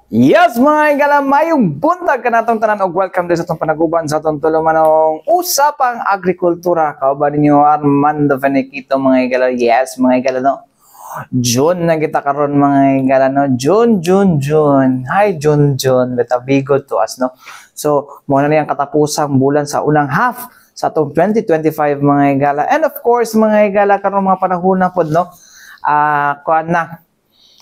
Yes, mga igala, mayong buntag ka natong tanan og welcome din sa itong panaguban sa itong tulumanong usapang agrikultura. Kauban ninyo Armando Feniquito, mga igala. Yes, mga igala, no? June na kita karon mga igala, no? June. Hi, June. Beta bigo to us, no? So, muna na yung katapusang bulan sa unang half sa itong 2025, mga igala. And of course, mga igala, karon mga panahon na po, no? Kuan na.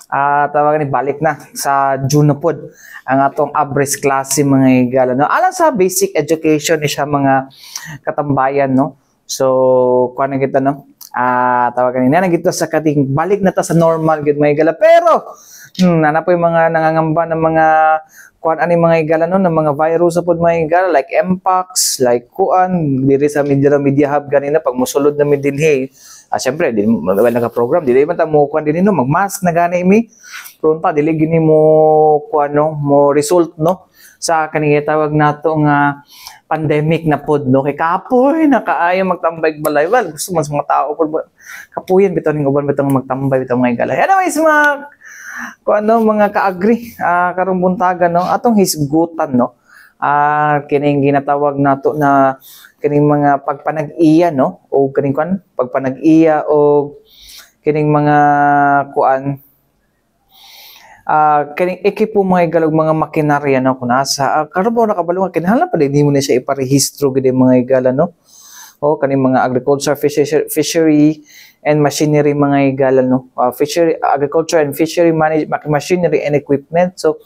Tawagan ni balik na sa June na pod ang atong average klase mga igala, no? Alang sa basic education ni siya mga katambayan, no? So kuan na kita, no? Tawagan ni na kita sa kating balik na ta sa normal gid mga igala, pero nana po yung mga nangangamba ng mga kuan ani mga igala, no, ng mga virus sa pod mga igala like Mpox, like kuan diri sa media hub ganina pag mosulod na mi dinhi. Siyempre, di mo naka-program, di man ta mo kuan din no, mag-mask na gani mi. Pronta dili gini mo kuan no, mo result no sa kanang tawag nato nga pandemic na pod no, kay kapoy nakaayo magtambay balay. Well, gusto man sa mga tao pod kapuyan bitaw ning uban bitaw magtambay bitaw mga igala. Anyways, mga kuan no, mga kaagri karong buntagan no, atong hisgutan no. Kining ginatawag nato na kining mga pagpanag-iya no, o kining kuan pagpanag-iya o kining mga kuan kining ekipo mga igalog mga makinarya no kun asa karon po nakabalungan kinahanglan pa di mo na siya iparehistro gid mga igala no, o kaning mga agriculture, fishery and machinery mga igala no, agriculture and fishery machinery and equipment. So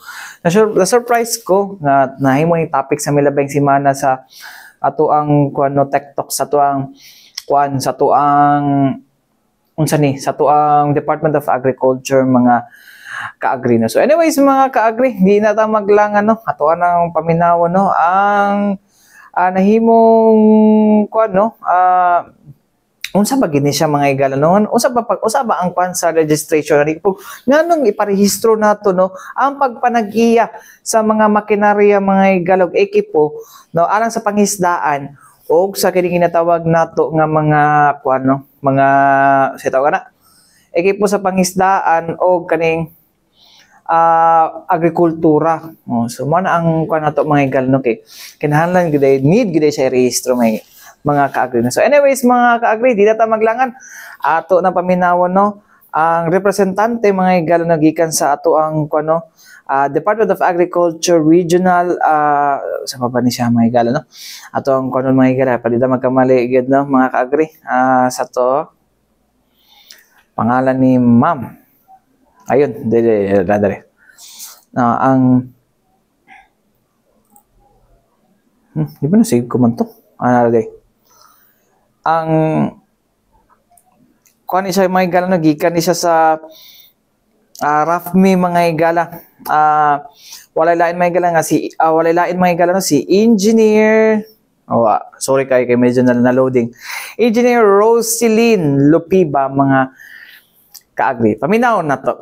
na-surprise ko nga nahimo yung topic sa milabing semana sa ato ang kuan no tech talk sa tuang kuan sa tuang unsa ni sa tuang Department of Agriculture mga kaagri no. So anyways mga kaagri, di na ta maglangan no, ato ang paminaw no ang nahimong kuan no unsa ba gini siya mga igala no, unsa ba ang kuan sa registration ani po nganong iparehistro nato no ang pagpanag-iya sa mga makinarya mga igalog ekipo no alang sa panghisdaan o sa kining ginatawag nato nga mga kuan no mga sa tawag na ekipo sa panghisdaan o kaning agrikultura. So man ang kuan nato mga igala no, kay kinahanglan gid need gid siya i-rehistro mga kaagri na. So anyways mga kaagri, di na ta maglangan ato na paminawon no ang representante mga igala na gikan sa ato ang kuno Department of Agriculture Regional sa pa ni siya mga igala no, ato ang kuno mga igala pali ta magkamali gid no mga kaagri sa to pangalan ni Ma'am ayun dere na ang di ba na save ko man to ang kuan isa mga igala no gikan siya sa RAFMI mga igala. Walay lain mga igala nga si walay lain mga igala no si Engineer sorry kay medyo na loading. Engineer Roseline Lupiba mga kaagri. Paminaw na to.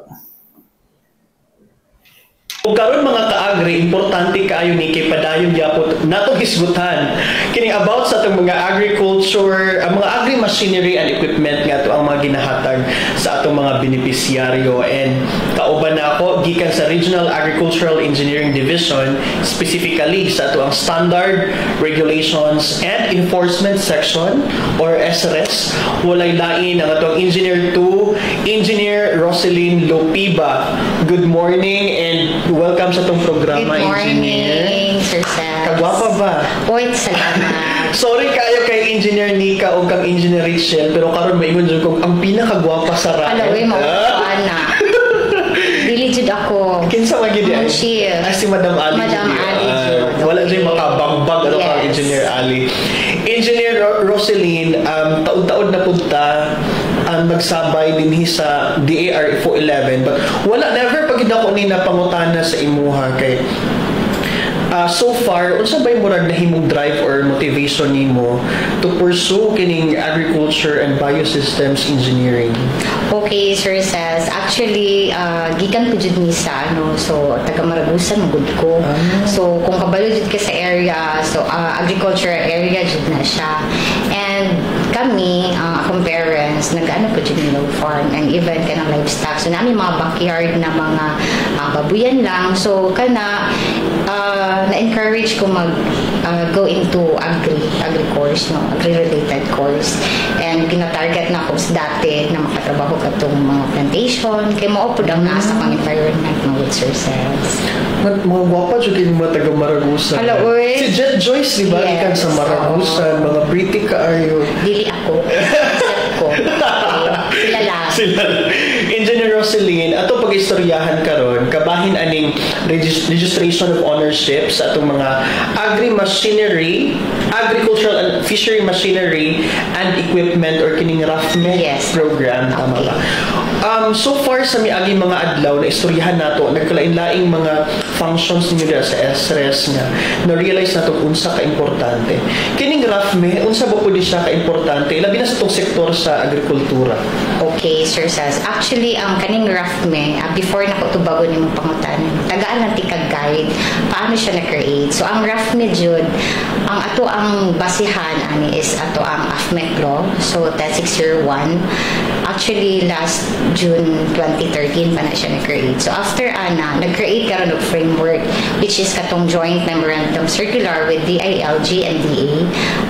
Kung karon mga kaagri, importante kaayo ni kay padayon gyapon natong hisgutan kini about sa atong mga agriculture, ang mga agri machinery and equipment nga to ang mga ginahatag sa atong mga benepisyaryo. And kauban na ako gikan sa Regional Agricultural Engineering Division, specifically sa ato ang Standard Regulations and Enforcement Section or SRS. Walay lain ang atong Engineer 2, Engineer Roseline Lopiba. Good morning and welcome sa itong programa, Good morning, Engineer. Sir Saz. Kagwapa ba? Oy, salamat. Sorry kayo kay Engineer Nika o kang Engineer Rachel, pero karon maingon jud kong ang pinakagwapa sa rayon. Hello, na. Dili jud ako. Kinsa magid yan? Si Madam Ali. Madam Ali jud. Wala jud makabangbag ano kang Engineer Ali. Engineer Roseline, taud-taud na punta ang nagsabay dinhi sa DAR 411, but wala never pagid ako ni napangutana sa imuha kay so far unsa bay murag nahimong drive or motivation nimo to pursue kining agriculture and biosystems engineering? Okay, Sir Saz. Actually, gikan ko jud ni sa ano, so taga Maragusan magud ko. So kung kabalo jud ka sa area, so agriculture area jud na siya. And kami, akong parents, nag-ano po dyan yung farm and even ka ng livestock. So namin mga backyard na mga buyan lang. So na-encourage ko go into agri course, no, agri-related course. And gina-target na ko dati na makatrabaho ka itong mga plantation. Kaya maupod ang nasa pang environment ng with Cells. Mga gwapa dyan kayo mga taga Maragusan. Hello, uy. Si Jet Joyce, di ba? Yes. Ikan sa Maragusan, mga pretty kaayo. Dili ako. Except ko. Sila lang. Sila. Engineer Roseline, ato pag-istoryahan karon kabahin aning registration of ownership sa atong mga agri-machinery, agricultural and fishery machinery and equipment or kining RAFME Yes. program. Tama Okay. ba? So far sa miagi mga adlaw na istoryahan nato nagkalain-laing mga functions niyo sa SRES nga na-realize nato unsa ka importante. Kining RAFME unsa ba pud siya ka importante labi na sa tong sektor sa agrikultura? Okay, Sir Saz. Actually, ang kaning RAFME, before na ko ito bago ni mong pangutan, tagaan ng tika-guide, paano siya na-create. So, ang RAFME, Jud, ang ato ang basihan, ani, is ato ang AFMEC law. So, 10601. Actually, last June 2013 pa na siya na-create. So, after nag-create karon og framework, which is katong joint memorandum circular with DILG and DA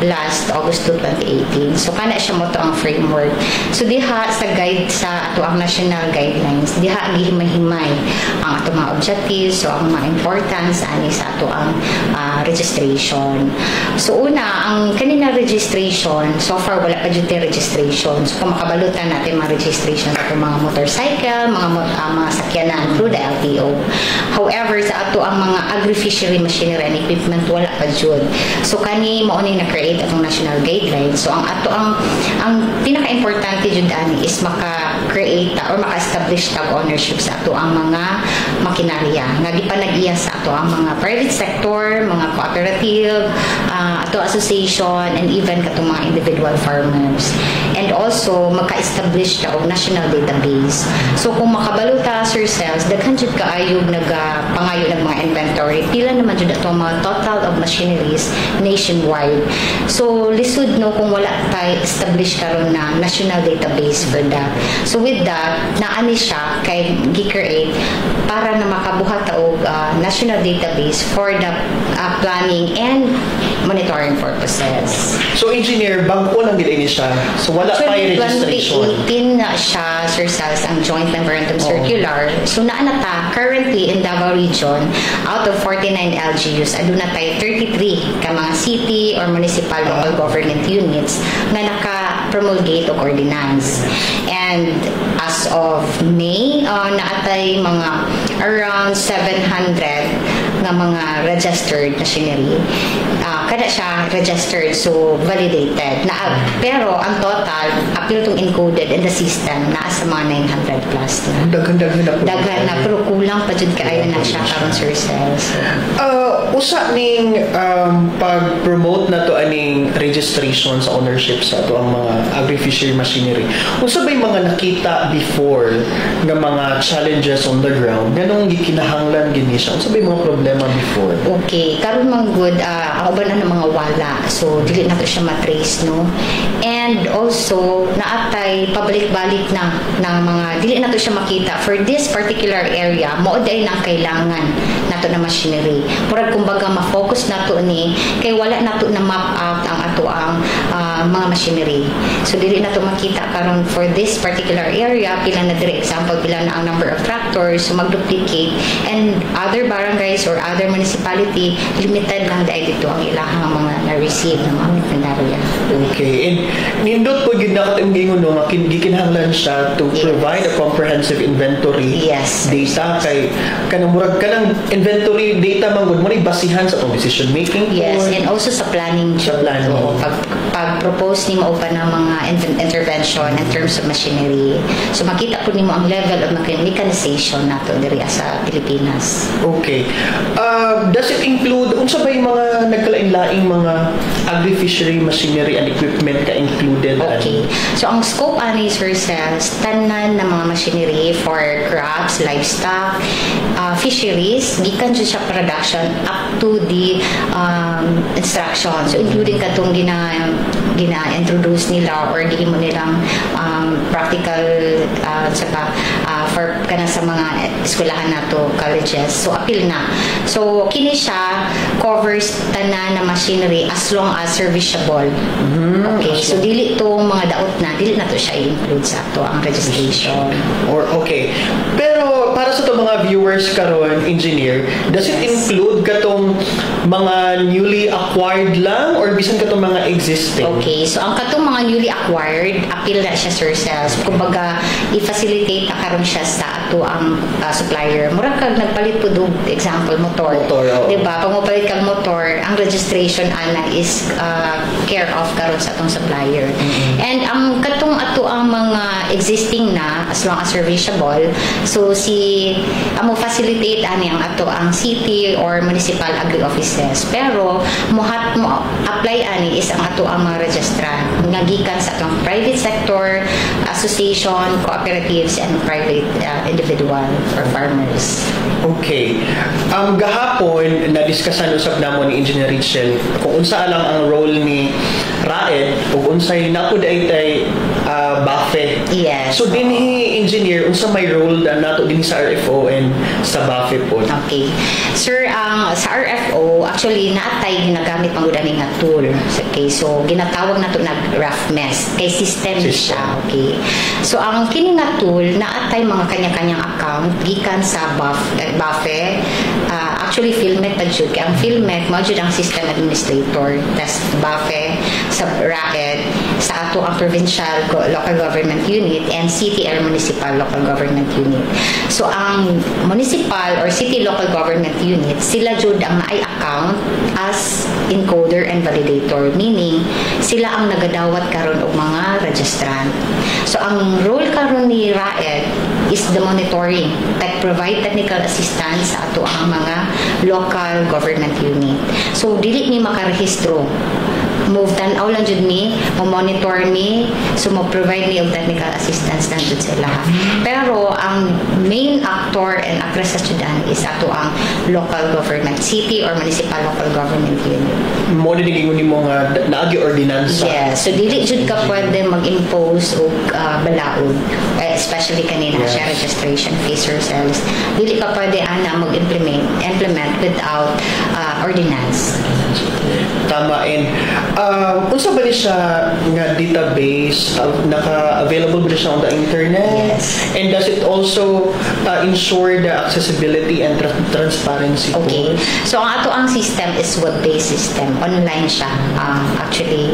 last August 2018. So, kana siya mo to ang framework. So, diha sa guide sa ato ang national guidelines, diha gihimay-himay ang ato mga objectives, so ang mga importance ani sa ato ang registration. So, una, ang kanina registration, so far wala pa dyan registration. So, kung makabalutan natin mga registration sa mga motorcycle, mga sakyanan through the LTO. However, sa ato ang mga agri-fishery machinery and equipment, wala pa dyan. So, kani maunay na-create atong national guidelines. So, ang ato ang pinaka-importante dyan ani is maka-create or maka-establish tag ownership sa ato ang mga makinarya. Nga di pa nag-iya sa ato ang mga private sector, mga cooperative, ato association, and even katong mga individual farmers. And also, maka-establish ta og national database. So, kung makabaluta, Sir Cells, daghan jud kaayog pangayo ng mga inventory. Pila naman jud ato mga total of machineries nationwide. So, lisod no kung wala tayo establish karon na national database for that. So, with that, naani siya kay gi-create para na makabuhat ta og national database for the planning and monitoring purposes. So, engineer, bangko lang gid siya. So, wala pa yung registration. 2018 na siya, Sir Cells, ang Joint Memorandum Circular. So, naanata, currently in Davao Region, out of 49 LGUs, aduna tayo 33 ka mga city or municipal local government units na naka-promulgate o ordinance. And as of May, naatay mga around 700 nga mga registered machinery. Kada siya registered, so validated. Pero ang total, appeal itong encoded in the system, naasa mga 900 plus na. Daghan-daghan na po. Daghan na, pero kulang pa dyan kaayo na siya karon Sir Cells. Usa ning pag-promote na to aning registration sa ownership sa to ang mga agri-fishery machinery. Unsa ba yung mga nakita before nga mga challenges on the ground? Ganong gikinahanglan gini siya? Unsa ba yung mga problema before? Okay, karon man good, ang uban ng mga wala. So, dili na to siya matrace, no? And also, naatay pabalik-balik na ng mga, dili na to siya makita. For this particular area, maoday na kailangan nato na machinery. Murag kumbaga, ma-focus nato ni, kay wala nato na map out ang ato ang mga machinery. So, dili na to makita karon for this particular area, pila na dire example, pila na ang number of tractors, so mag-duplicate. And other barangays or other municipality, limited lang dahil dito ang ilahang mga na-receive ng mga inventarya. Okay. And nindot po yun na katong gingon no, gikinahanglan siya to provide a comprehensive inventory data kay kanang murag kanang inventory data mangud mo ni basihan sa atong decision making. Yes, and also sa planning. Sa planning. So, pag-propose nimo pa ng mga intervention in terms of machinery. So makita po nimo ang level of mechanization nato diri sa Pilipinas. Okay. Does it include unsa ba yung mga nagkalain-laing mga agri-fishery machinery and equipment ka included? Okay. So ang scope ani Sir Cells, tanan na mga machinery for crops, livestock, fisheries, gikan siya production up to the instruction. So including katong gina-introduce nila or gihimo nilang practical for kana sa mga eskwelahan nato, colleges. So apil na. So kini siya covers tanan na machinery as long as serviceable. Okay, so dili to mga daot na, dili na to siya i-include sa ato ang registration. Or okay. Pero para sa to mga viewers karon, engineer, does it include katong mga newly acquired lang or bisan katong mga existing? Okay, so ang katong mga newly acquired, appeal na siya, Sir Sales. Kumbaga, i-facilitate na karon siya sa ato ang supplier. Mura kag nagpalit po do, example, motor. Diba? Pag mapalit kang motor, ang registration ana is care of karon sa atong supplier. And ang katong ato ang mga existing na, as long as serviceable, so mo facilitate ani ang ato ang city or municipal agri offices. Pero mo apply ani is ang ato ang mga registrar nga gikan sa atong private sector, association, cooperatives, and private individual or farmers. Okay. Gahapon na-discussan usab namo ni Engineer Richel kung unsa lang ang role ni RAED ug unsay napud ay BAFE. Yes. So dinhi engineer unsa may role nato dinhi sa RFO and sa BAFE po? Okay. Sir, sa RFO, actually, naatay ginagamit pang gudani nga tool. Okay, so ginatawag na to nag-RAFMES. Kay system siya. Okay. So, ang kini nga tool, naatay mga kanya-kanyang account, gikan sa BAFE, actually, PhilMec pa dyan. Kaya ang PhilMec, mo dyan ang system administrator. Tapos, BAFE, sa RAED, sa ato ang provincial local government unit, and city or municipal local government unit. So, ang municipal or city local government unit, sila jud ang naay account as encoder and validator, meaning sila ang nagadawat karon og mga registrant. So ang role karon ni RAED is the monitoring, provide technical assistance sa ato ang mga local government unit. So dili ni makarehistro, move tanaw lang jud mi, mo-monitor mi, so mo-provide mi og technical assistance lang jud sila. Pero ang main actor and actress sa syudad is ato ang local government, city or municipal local government unit. Mo din gingon nimo nga naagi ordinansa. Yes, so dili jud ka pwede mag-impose og balaod, especially kanina siya registration fees or sales. Dili ka pwede ana mag-implement without ordinance. Tama. And unsa ba ni siya nga database, naka-available ba siya on the internet? Yes. And does it also ensure the accessibility and transparency? Okay. So ang ato ang system is web-based system. Online siya. Actually,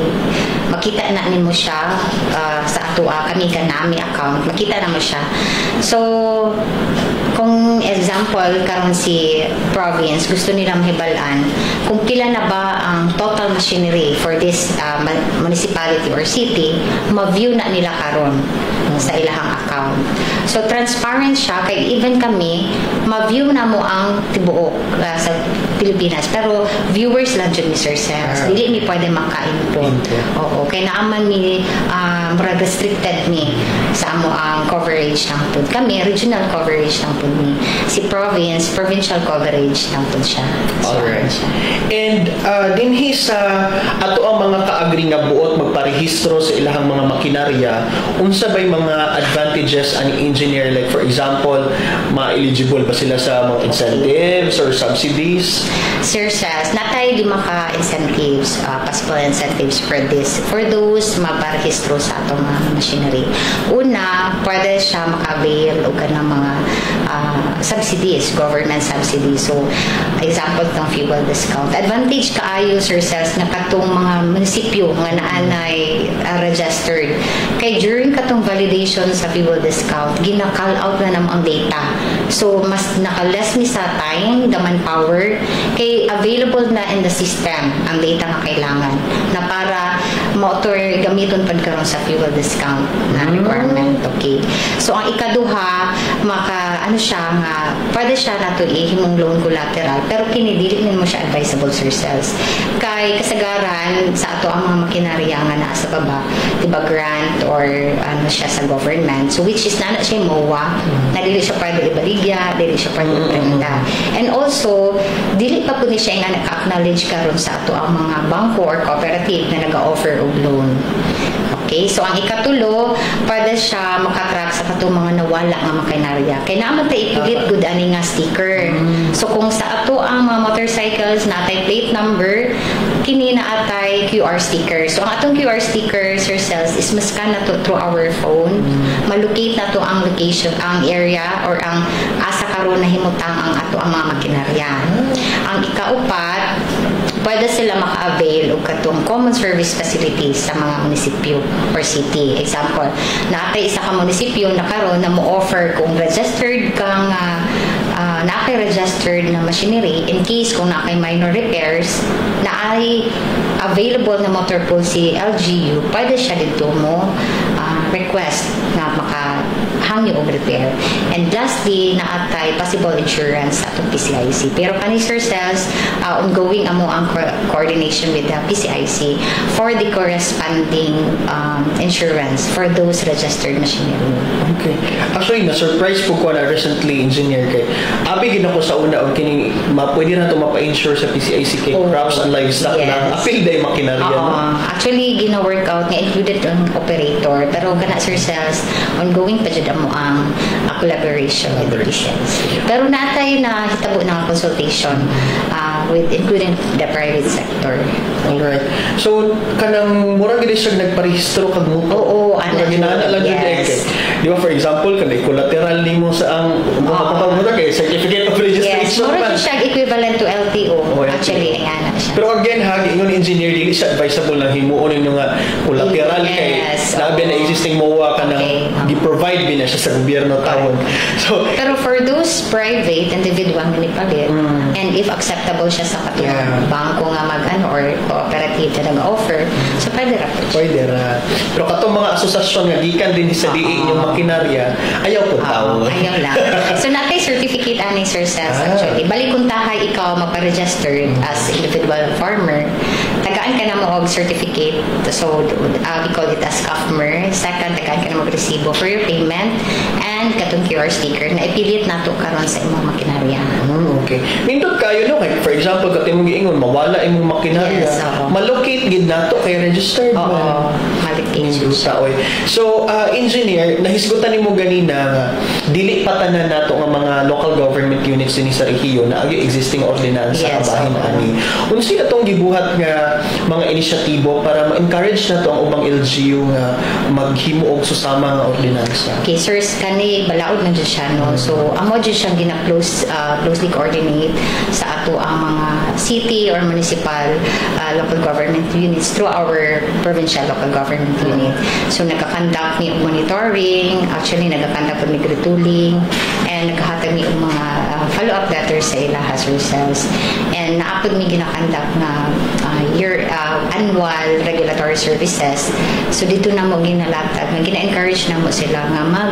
makita na nimo siya sa ato kami kanami account. Makita na mo siya. So kung example karon si province gusto nila mahibalan kung pila na ba ang total machinery for this municipality or city, ma-view na nila karon sa ilahang account. So transparent siya kay even kami ma-view na mo ang tibuok sa Pilipinas, pero viewers lang jud Mr. Sales. Dili mi pwede maka-input. Oo, kay naaman mi restricted mi sa amo ang coverage ng pud. Kami regional coverage ng pud ni. Si provincial coverage ng pud siya. So, alright. And dinhi sa ato ang mga kaagri nga buot magparehistro sa ilahang mga makinarya, unsa bay mga advantages ani engineer, like for example, ma-eligible ba sila sa mga incentives or subsidies? Sir says, natay 5 ka incentives, possible incentives for those maparehistro sa atong machinery. Una, pwede siya maka-avail o ka ng mga subsidies, government subsidies. So, example ng fuel discount. Advantage kaayo, Sir says, na katong mga munisipyo nga naanay registered. Kay during katong validation sa fuel discount, gina-call out na namang data. So, mas naka-less mi sa time, the manpower, kay available na in the system ang data nga kailangan na para motor gamiton pad karon sa fuel discount na requirement. Okay. So, ang ikaduha, siya nga, pwede siya nato ihimong loan collateral, pero kinidili mo siya advisable, Sir Sales. Kay kasagaran sa ato ang mga makinarya nga naa sa baba, diba grant or siya sa government, so which is na siya MOA, na dili siya pwede ibaligya, dili siya pwede iprenda. And also, dili pa po ni siya nga ma-acknowledge karon sa ato ang mga bangko or cooperative na nag-offer og loan. Okay, so ang ikatulo, pwede siya makatrack sa katong mga nawala nga makinarya. Kaya naman tayo ipilit good ani nga sticker. So kung sa ato ang mga motorcycles na atay plate number, kini na atay QR sticker. So ang atong QR sticker, Sir Cells, is maskan na to through our phone. Malocate na to ang location, ang area, or ang asa karon na himutang ang ato ang mga makinarya. Ang ikaupat, pwede sila maka-avail o katong common service facilities sa mga munisipyo or city. Example, naatay isa ka munisipyo na karon na mo-offer kung registered kang registered na machinery in case kung nakay minor repairs na ay available na motor pool si LGU, pwede siya dito mo request na makahangyo og repair. And lastly, naatay possible insurance sa atong PCIC. Pero kani Sir Cells, ongoing amo ang coordination with the PCIC for the corresponding insurance for those registered machinery. Okay. Actually, na-surprise po ko na recently, engineer, kay abi gina ko sa una og kining pwede na to mapa-insure sa PCIC kay crops and livestock na apil day makinarya. Actually, gina-work out nga included ang operator, pero kana Sir Cells, ongoing pa jud amo ang collaboration with the PCIC. Pero natay na hitabo ng consultation with including the private sector. Alright. So, kanang murag gid siya nagparehistro kag motor. Oo, ana ginana lang jud yes. Di ba, for example, kanay collateral nimo sa ang mga kay certificate of registration. Yes, mura siya equivalent to LTO. Actually, ana siya. Pero again, ingon engineer, dili siya advisable na himuon ninyo nga collateral kay labi na existing MOA ka nang gi-provide din na siya sa gobyerno tawon. So, pero for those private individual manipalit, and if acceptable siya sa katong bangko nga mag-ano or cooperative na nag-offer, so pwede ra. Pwede ra. Pero katong mga asosasyon nga gikan din sa DA inyong makinarya, ayaw po tao. Ayaw lang. So natay certificate ani Sir Cells actually. Balik kung tahay ikaw magpa-registered as individual farmer, tagaan ka na mo og certificate. So we call it as customer. Second, tagaan ka na mo resibo for your payment and katong QR sticker na ipilit nato karon sa imong makinarya. Okay. Nindot kayo no, kay for example katong imong giingon mawala imong makinarya, malocate gid nato kay registered ba. Malocate siya. So, engineer, nahisgutan nimo ganina nga dili pa tanan nato nga mga local government units din sa rehiyon na agi existing ordinansa bahin ani. Unsa atong gibuhat nga mga inisyatibo para ma-encourage nato ang ubang LGU nga maghimo og susama nga ordinansa? Okay, sir, kani balaod man jud siya no. So, amo jud siya closely coordinate sa ato ang mga city or municipal local government units through our provincial local government unit. So, nagka-conduct ni monitoring, actually nagka-conduct ni retooling, and nagkahatag ni mga follow-up letters sa ila hazard cells. And naapod mi ginakandak na annual regulatory services. So, dito na mo ginalatag, gina-encourage na mo sila nga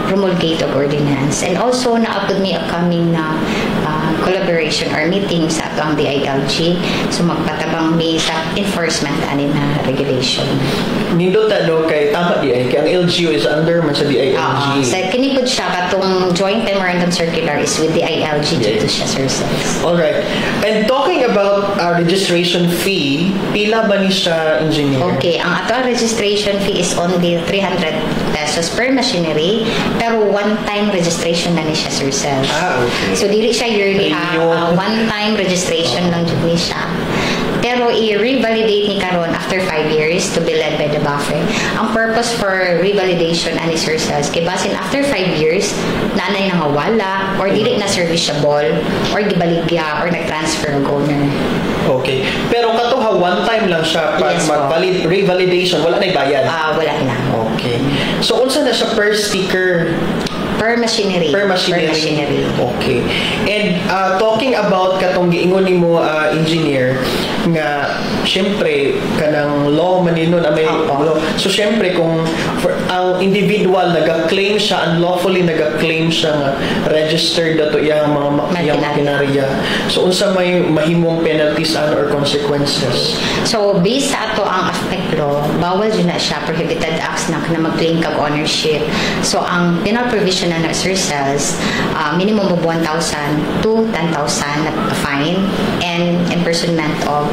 promulgate of ordinance. And also, naapod mi upcoming na collaboration or meeting sa ato ang DILG. So, magpatabang mi sa enforcement ani na regulation. Nindot kay tama di ay kay ang LGU is under man sa DILG. So, kinikod siya katong joint memorandum circular is with DILG dito siya, Sir Cells. Alright. And talking about registration fee, pila ba ni siya, engineer? Okay, ang ato ang registration fee is only 300 pesos per machinery, pero one-time registration na ni siya, Sir Cells. Okay. So, dili siya yearly one-time registration lang dito ni siya. Pero i-revalidate ni karon after 5 years to be led by the BAFRE. Ang purpose for revalidation ani Sir Cells, kay basin after 5 years, nanay nang wala or dili na serviceable or gibaligya or nag-transfer og owner. Okay. Pero katuha one time lang siya pag revalidation, wala na ibayad. Wala na. Okay. So unsa na siya per sticker? Per machinery. Per machinery. Okay. And talking about katong giingon nimo engineer nga syempre kanang law manino na may law. So syempre kung ang individual naga-claim siya unlawfully naga-claim siya nga registered dato iyang mga makinarya. So unsa may mahimong penalties or consequences? So based sa ato ang aspect law, bawal jud na siya prohibited acts na mag-claim kag ownership. So ang penal provision violation na sir cells, minimum of 1,000 to 10,000 na fine and imprisonment of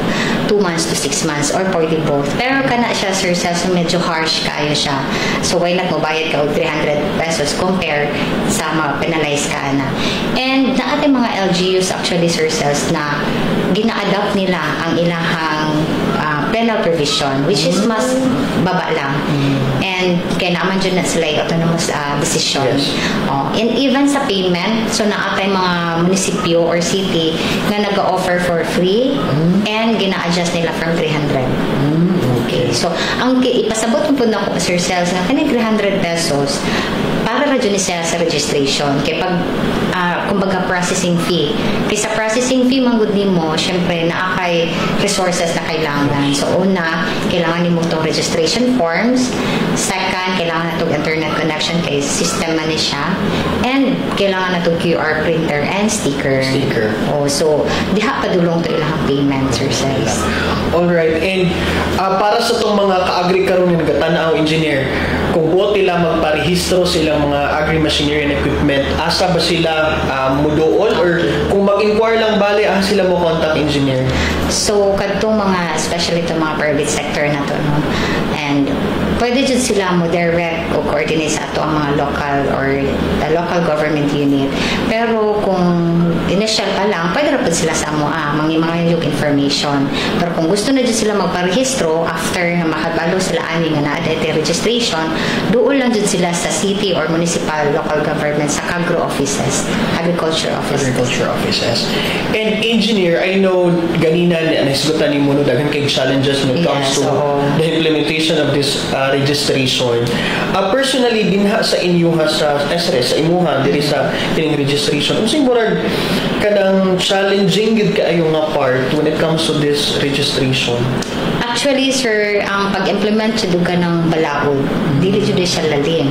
2 months to 6 months or pwede both. Pero kana siya sir cells, medyo harsh kaayo siya. So why not mobayad ka og 300 pesos compare sa ma-penalize ka na. And na ating mga LGUs actually sir cells na gina-adapt nila ang ilahang penal provision which is mas baba lang. And kaya naman dyan na sila yung autonomous decision. Yes. And even sa payment, so naatay mga munisipyo or city na nag-offer for free and gina-adjust nila from 300. Okay. So, ang ipasabot po na ko sir cells na kanig 300 pesos para radyo ni siya sa registration. Kaya pag kumbaga processing fee. Kaya sa processing fee manggod nimo, syempre naakay resources na kailangan. So una, kailangan nimo tong registration forms. Second, kailangan na tong internet connection kay system man ni siya. And kailangan na tong QR printer and sticker. Oh, so diha padulong to ilang payment sir cells. All right. And para sa tong mga ka-agri karon nga nagatanaw engineer, kung buot nila magparehistro silang mga agri-machinery and equipment, asa ba sila muduol or kung mag-inquire lang bali, asa sila mo contact engineer? So, kadtong mga, especially itong mga private sector na to, no? And pwede dyan sila mo direct o coordinate sa ato ang mga local or the local government unit. Pero kung initial pa lang, pwede rin sila sa mo, mga yung information. Pero kung gusto na dyan sila magparehistro, after na makabalo sila ani nga na-adete registration, doon lang dyan sila sa city or municipal local government sa agro offices, agriculture offices. And engineer, I know ganina naisgutan ni mo no daghan kay challenges when it comes to the implementation of this registration. Personally dinha sa inyuha sa SRS sa imuha diri sa kining registration. Unsay murag kanang challenging gid kaayo nga part when it comes to this registration? Actually, sir, ang pag-implement sa duga ng balaod, dili judicial lalim.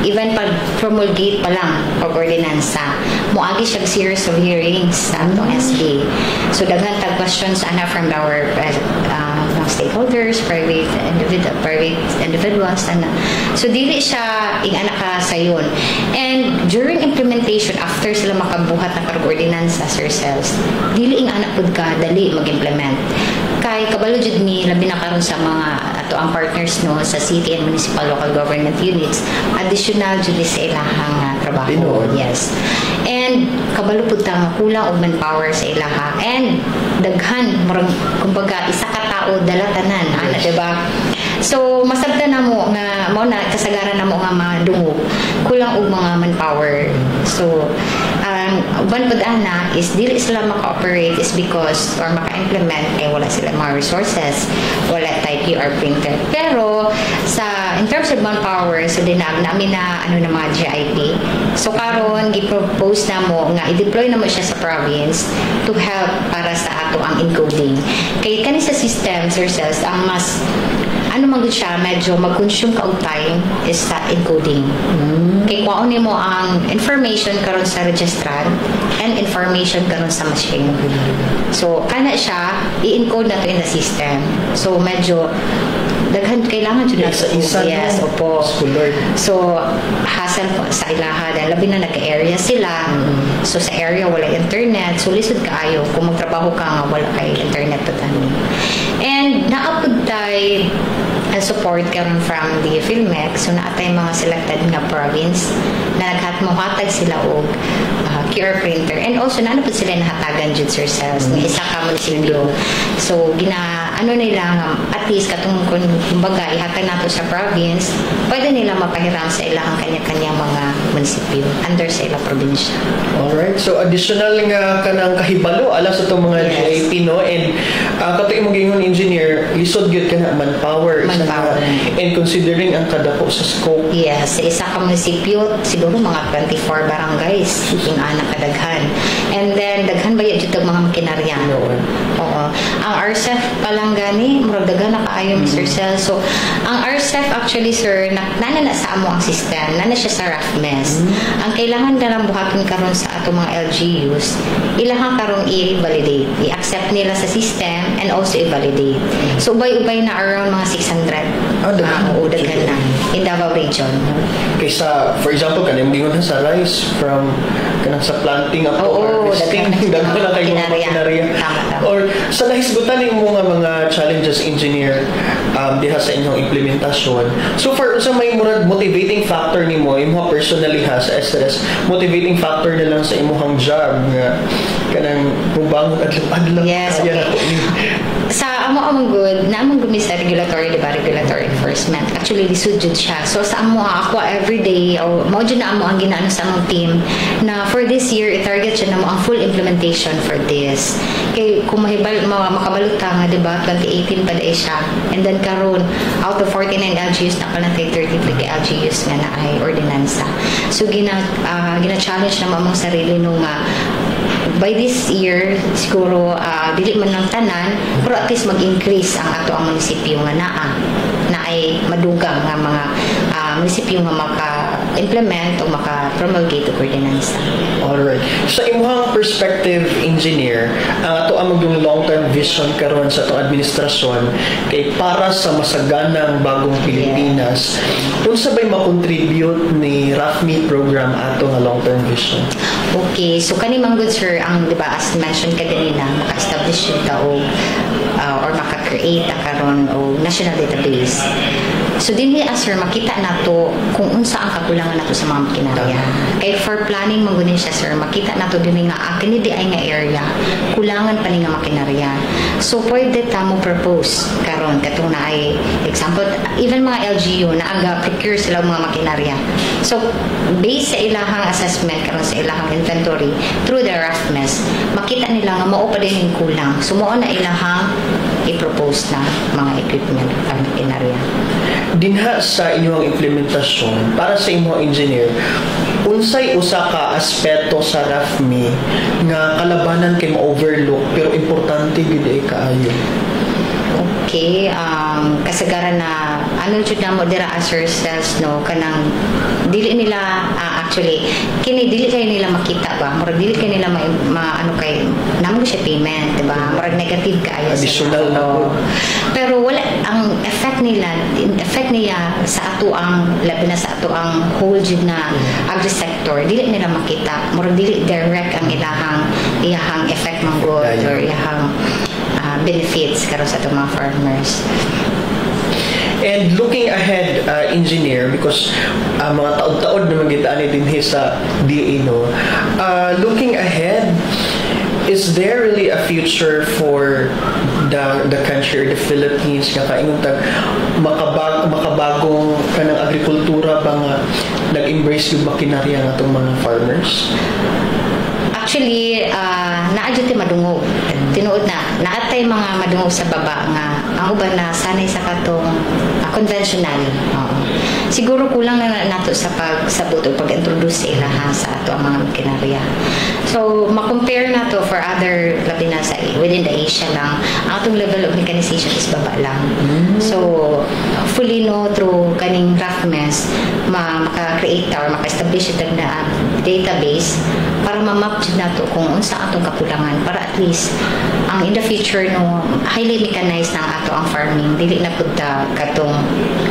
Even pag promulgate pa lang, pag-ordinansa, muagi siya series of hearings sa atong SB. So, daghan tag questions ana from our stakeholders, private individuals, ana. So, dili siya ingana ka sayon. And during implementation, after sila makabuhat ng karag-ordinansa, sir cells, dili ingana pud ka dali mag-implement. Kay kabalo jud mi labi na karon sa mga ato ang partners no sa city and municipal local government units, additional jud sa ilahang trabaho. Yes. And kabalo pud ta kulang og manpower sa ilaha and daghan murag kumbaga isa ka tawo dala tanan ana diba? So masabtan na mo nga mao na kasagaran na mo nga mga dungog kulang og mga manpower. So uban pud ana is dili sila maka-operate is because or maka-implement kay wala sila mga resources, wala tayo QR printer. Pero sa in terms of manpower, so dinag namin na ano na mga GIP. So karon gi-propose na mo nga i-deploy na mo siya sa province to help para sa ato ang encoding. Kay kani sa system sir cells ang mas ano man gud siya medyo mag-consume ka og time is sa encoding. Kay kuhaon nimo ang information karon sa registrant and information karon sa machine. So kana siya i-encode na to in the system. So medyo daghan kailangan jud sa isa. Yes, opo. So hassle po sa ilaha dahil labi na nagka-area sila. So sa area wala internet, so lisod kaayo kung magtrabaho ka nga wala kay internet to tani. And naapod tay support karon from the PhilMec. So naatay mga selected nga province na naghatag sila og QR printer and also nanapod sila nahatagan jud sir cells ng isa ka munisipyo. So ano nila at least katong kumbaga ihatag nato sa province, pwede nila mapahiram sa ilang kanya-kanya mga munisipyo under sa ilang probinsya. Alright, so additional nga kanang kahibalo ala sa itong mga GIP no and kato imong gingon engineer lisod gyud kana manpower. And considering ang kadako sa scope. Yes, sa isa ka munisipyo siguro mga 24 barangays yung anak kadaghan. And then daghan ba yun mga makinarya noon. Oo. Ang RCEF pa lang gani murag murag daghan na kaayo Mr. Cel. So ang RCEF actually sir nana na sa amo ang system, nana siya sa RAFMES. Ang kailangan na lang buhaton karon sa ato mga LGUs, ilahang karong i-validate, i-accept nila sa system and also i-validate. So ubay-ubay na around mga 600. Oo, daghan na in Davao Region. Kaysa, for example, kanang bingon sa rice from kanang sa planting up to harvesting, daghan na kayo mga makinarya. Or sa nahisgutan ng mga challenges engineer diha sa inyong implementasyon. So for sa may murag motivating factor nimo, imo personally ha sa SRS, motivating factor na lang sa imong job nga kanang bubangon adlaw-adlaw. Yes, okay. Sa amo among good, na among gumi sa regulatory, diba, regulatory enforcement. Actually, lisod jud siya. So sa amo ako everyday, o mao jud na amo ang ginaano sa among team na for this year, i-target siya na mo ang full implementation for this. Kay kung makabalot ta nga, diba, 2018 pa dai siya. And then karon out of 49 LGUs na pala 33 LGUs nga na ay ordinansa. So gina-challenge na among sarili nung by this year, siguro, dili man lang tanan, pero at least mag-increase ang ato ang munisipyo nga na ay madugang nga mga munisipyo nga maka-implement o maka-promulgate o ordinansa. Alright. Sa imuhang perspective, engineer, ang ato ang maging long-term vision karon sa atong administrasyon kay para sa masaganang bagong Pilipinas, unsa ba'y makontribute ni RAFME program ato nga long-term vision? Okay, so kani man good sir, ang di ba as mentioned kanina, maka-establish yung taog or maka-create karon o national database. So dinhi sir makita nato kung unsa ang kakulangan nato sa mga makinarya. Kay for planning magunin siya sir, makita nato dinhi nga kini di ay nga area kulangan pa ni nga makinarya. So pwede ta mo propose karon katong na ay example even mga LGU na aga procure sila mga makinarya. So based sa ilahang assessment karon sa ilahang inventory through the RAFMES, makita nila nga mao pa din yung kulang. So mao na ilahang i-propose na mga equipment at makinarya. Dinha sa inyong implementasyon para sa imong engineer, unsay usa ka aspeto sa RAFME nga kalabanan kay ma-overlook pero importante gid ay kaayo? Okay, kasagaran na ano jud na mo dira as ourselves no kanang dili nila actually kini dili kay nila makita ba murag dili kay nila ano kay namo siya payment diba murag negative kaayo additional na pero wala ang effect niya sa ato ang labi na sa ato ang whole jud na agri sector dili nila makita murag dili direct ang iyahang effect man good or iyahang benefits karon sa itong mga farmers. And looking ahead, engineer, because mga taod-taod na magitaan din sa DA, no? Looking ahead, is there really a future for the country or the Philippines nga kaingon tag makabagong kanang agrikultura ba nga nag-embrace yung makinarya nga itong mga farmers? Actually, naadyo ti madungog. Tinuod na, naatay mga madungog sa baba nga ang uban na sanay sa katong conventional. Siguro kulang na nato sa pagsabot o pag-introduce sa ilaha sa ato ang mga makinarya. So, ma-compare na to for other labi na sa within the Asia lang. Ang atong level of mechanization is baba lang. So, fully no through kaning RAFMES maka-create or maka-establish ito na database para ma-map nato kung unsa atong kakulangan para at least ang in the future no highly mechanized na ato ang farming dili na pud ta katong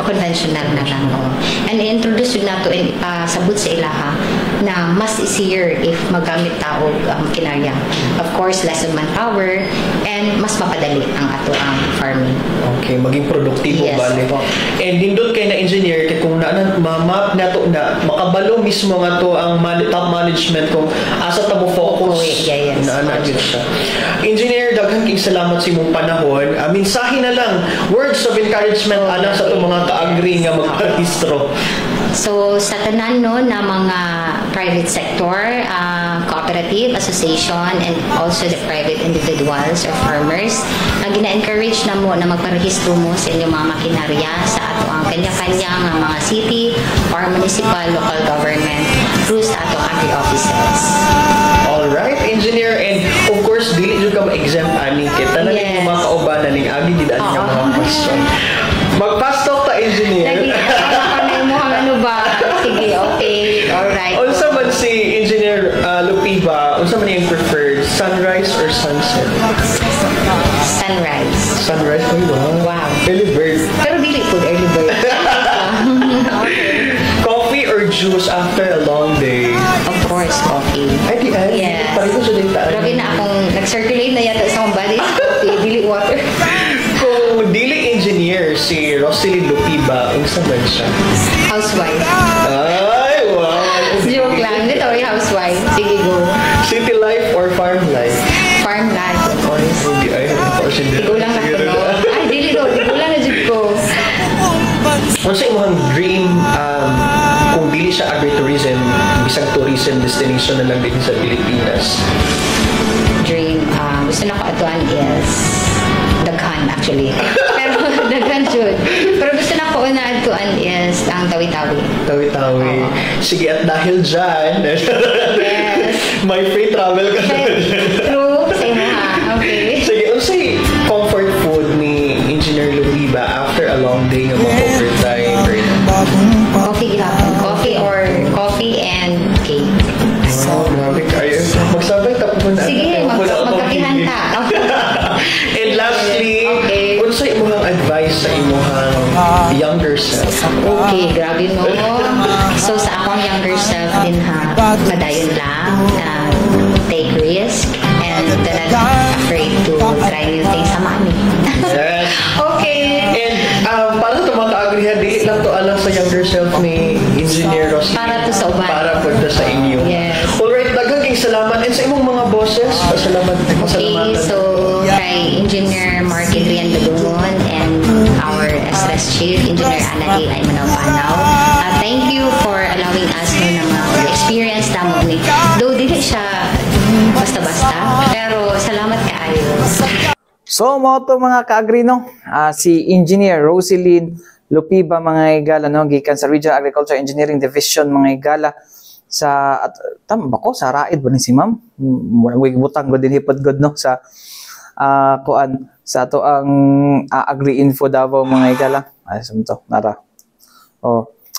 conventional na lang no and introduce nato and ipasabot sa ilaha na mas easier if magamit tao ang makinarya of course less on manpower and mas mapadali ang ato ang farming. Okay, maging produktibo yes, bali po. And nindot kay na engineer kay kung ma-map nato na makabalo mismo nga to ang top management kung asa ta mo focus yes, na siya. Engineer, daghan kay salamat sa imong panahon. Mensahe na lang, words of encouragement ana sa itong mga ka-agri nga magparehistro. So sa tanan no na mga private sector, cooperative, association, and also the private individuals or farmers, gina-encourage na mo na magparehistro mo sa inyong mga makinarya sa ato ang kanya-kanya ng mga city or municipal local government through sa ato agri offices. Alright, engineer, and of course dili jud ka ma-exempt ani kay tanan yes. Mga kauban ning agi gid ani nga mga right. Unsa man si Engineer Lupiba, unsa man yung preferred, sunrise or sunset? Sunrise. Sunrise, ay wow. Wow. Early bird. Pero dili po early bird. Okay. Coffee or juice after a long day? Of course, coffee. Ay, di ay. Yes. Parang ko sa daytaan. Grabe na akong nag-circulate na yata sa akong body. Coffee, dili water. Kung dili engineer si Roselyn Lupiba, unsa man siya? Housewife. Ay, wow. Joke lang. Dito ay housewife. Sige, go. City life or farm life? Farm life, of course. Hindi ay, of course hindi. Di ko lang ako, no? Ay, dili do. Di ko lang na dyan ko. Unsa imong dream kung dili siya agritourism, bisag tourism destination na lang din sa Pilipinas? Dream, gusto na ko atuan is daghan actually. Pero daghan jud. Pero gusto na ko una atuan is ang Tawi-Tawi. Tawi-Tawi. Sige, at dahil dyan, Yes. may free travel ka na dyan. True, sa imo ha. Okay. Sige, unsay comfort food ni Engineer Lupiba after a long day ng mga overtime? Coffee gihapon. Coffee and cake. Wow, grabe kayo. Magsabay tapos na. Sige, magkakihan ta. And lastly, Okay. unsay imong advice sa imong younger self? Okay, grabe no. So sa akong younger self din ha, madayon lang, take risk, and not afraid to try new things sa mami. Yes. Okay. And para ito maka-agrihan, di lang to alam sa younger self ni Engineer Ross. Para to sa uban. Para po to sa inyo. Yes. Alright, daghang salamat. And sa imong mga bosses, pasalamat. Okay, so kay Engineer Mark Adrian Badungon and our SRS Chief, Engineer Ana A. Manaw-Panaw. Thank you for allowing us na experience tamo ni. Though dili siya basta-basta, pero salamat kaayo. So, mga ka-agri, no? Si Engineer Roselyn Lupiba, mga igala, no? Gikan sa Regional Agriculture Engineering Division, mga igala. Sa, tama ba ko? Sa Raid ba ni si ma'am? Butang ko din hipod god, no? Sa, sa to ang Agri-Info Davao, mga igala. Ay, sumto, nara.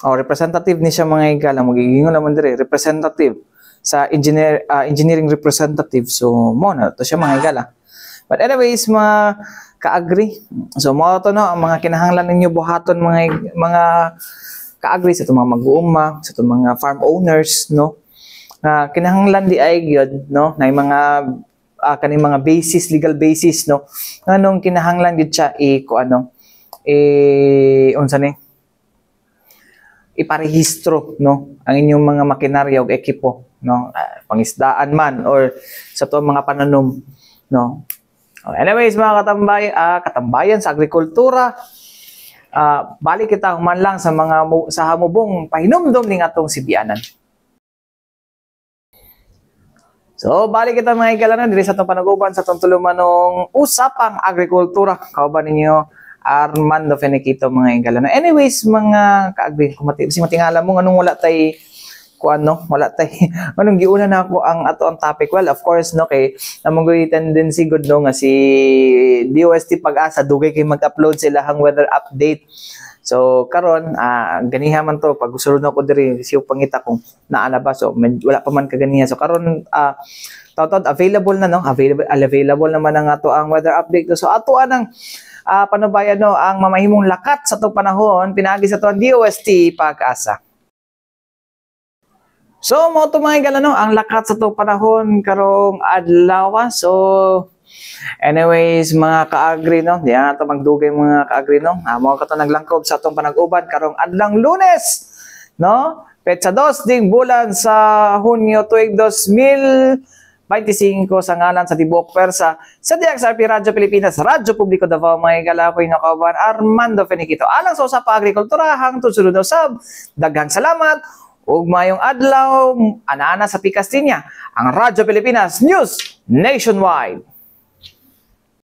Representative ni siya, mga igala. Magiging naman dire, representative sa engineering representative. So, mo na to siya, mga igala. But anyways, mga ka-agri, so mo to no, ang mga kinahanglan ninyo buhaton mga ka-agri sa itong mga mag-uuma, sa itong mga farm owners, no, na kinahanglan di ay gyud, no, na mga kaning mga basis, legal basis, no, nganong kinahanglan gid siya unsa ni iparehistro, no, ang inyong mga makinarya ug ekipo, no, pangisdaan man or sa to mga pananom, no. Anyways, mga katambayan sa agrikultura, balik kita man lang sa sa hamubong pahinumdom ning atong sibianan. So, balik kita mga igalanan diri sa atong panaguban sa atong tulumanong usapang agrikultura. Kauban ninyo Armando Feniquito, mga igalanan. Anyways, mga kaagri, matingala mo nganong wala tay wala tay anong giuna na ako ang ato ang topic. Well, of course, no, kay namang tendency good, no, nga si DOST Pag-asa dugay kay mag-upload sila hang weather update. So karon ganiha man to pag usulod na ko diri siyo pangita kung naa na ba, so wala pa man kaganiha. So karon taw-taw available na, no, available naman ang ato ang weather update. So ato anang panubayan, no, ang mamahimong lakat sa tong panahon pinaagi sa to ang DOST Pag-asa. So, mo ito mga igala, no, ang lakat sa itong panahon karong adlaw. So, anyways, mga ka-agri, no, di na ito magdugay mga ka-agri, no. Mga kato naglangkob sa itong panag-uban karong adlang Lunes, no. Petsa 2 ding bulan sa Hunyo tuig 2025 sa ngalan sa tibuok persa sa DXRP Radyo Pilipinas, Radyo Publiko Davao, mga igala ko inakawan Armando Feniquito. Alang sa usap agrikultura hang tusulod usab. Daghang salamat. Ug mayong adlaw, ana-ana sa pikas niya, ang Radyo Pilipinas News Nationwide.